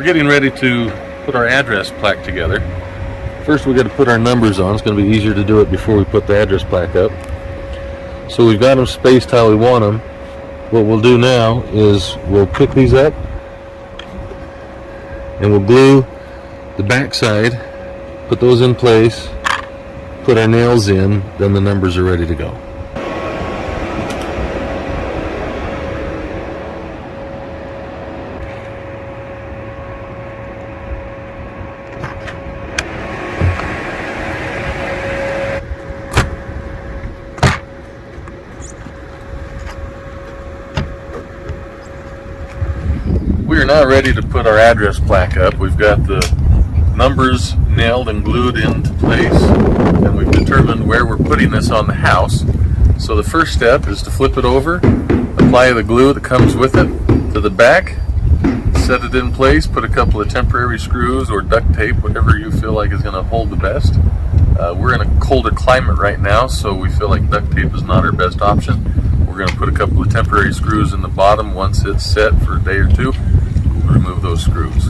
We're getting ready to put our address plaque together. First we got to put our numbers on. It's going to be easier to do it before we put the address plaque up. So we've got them spaced how we want them. What we'll do now is we'll pick these up and we'll glue the back side, put those in place, put our nails in, then the numbers are ready to go. We are now ready to put our address plaque up. We've got the numbers nailed and glued into place, and we've determined where we're putting this on the house. So the first step is to flip it over, apply the glue that comes with it to the back, set it in place, put a couple of temporary screws or duct tape, whatever you feel like is going to hold the best. We're in a colder climate right now, so we feel like duct tape is not our best option. We're going to put a couple of temporary screws in the bottom. Once it's set for a day or two, we'll remove those screws.